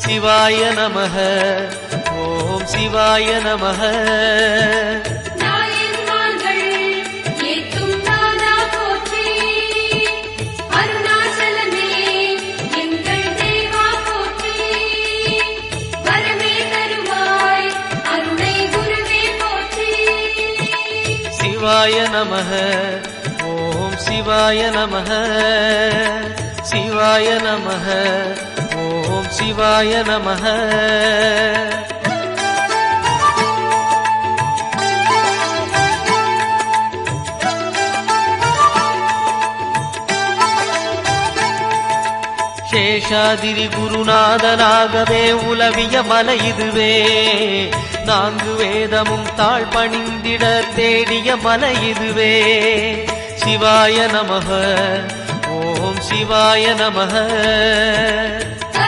சிவாய நமஹ. ஓம் சிவாய நமஹ. சிவாய நமஹ. ஓம் சிவாய நமஹ. சிவாய நமஹ. ஓம் சிவாய நமஹ. சேஷாதிரி குருநாதனாகவே உலவிய மலை இதுவே. நான்கு வேதமும் தாழ் பணிந்திட தேடிய மலை இதுவே. சிவாய நமஹ. ஓம் சிவாய நமஹ.